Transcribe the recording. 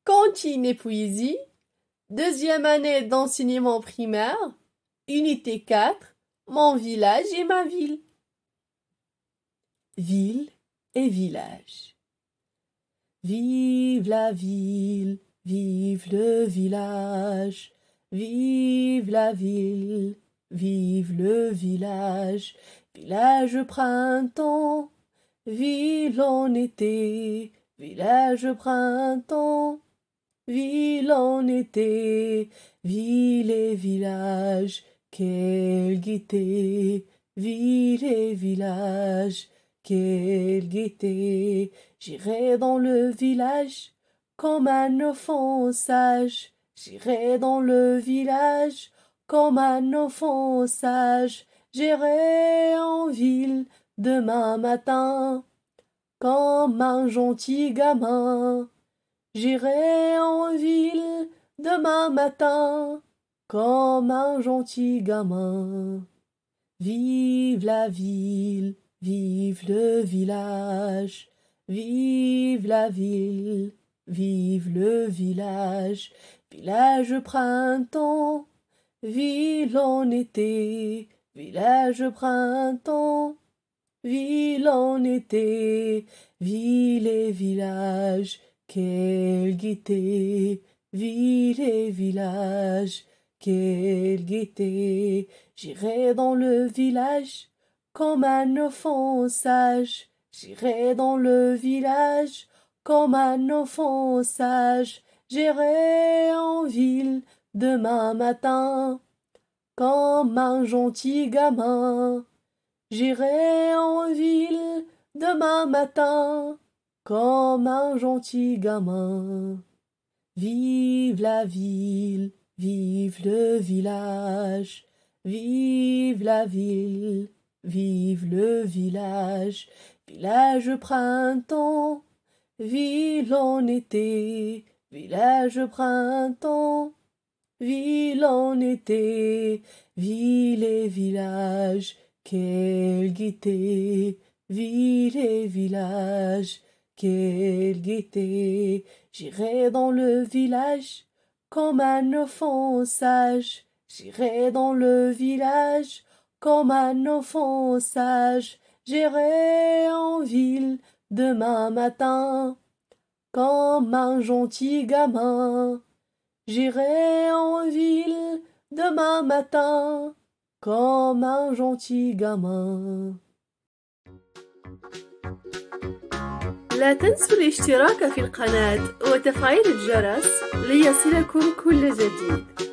Cantine et poésie, deuxième année d'enseignement primaire, unité 4, mon village et ma ville. Ville et village. Vive la ville, vive le village, vive la ville, vive le village, village printemps, ville en été, village printemps, ville en été, ville et village, quelle gaieté, ville et village, quelle gaieté. J'irai dans le village comme un enfant sage. J'irai dans le village comme un enfant sage. J'irai en ville demain matin comme un gentil gamin. J'irai en ville demain matin comme un gentil gamin. Vive la ville, vive le village, vive la ville, vive le village, village printemps, ville en été, village printemps, ville en été, ville et village, quelle gaieté, ville et village, quelle gaieté. J'irai dans le village comme un enfant sage. J'irai dans le village comme un enfant sage. J'irai en ville demain matin comme un gentil gamin. J'irai en ville demain matin comme un gentil gamin. Vive la ville, vive le village, vive la ville, vive le village, village printemps, ville en été, village printemps, ville en été, ville et village, quelle gaieté, ville et village, quelle gaieté. J'irai dans le village comme un enfant sage. J'irai dans le village comme un enfant sage. J'irai en ville demain matin comme un gentil gamin. J'irai en ville demain matin comme un gentil gamin. لا تنسوا الاشتراك في القناة وتفعيل الجرس ليصلكم كل جديد.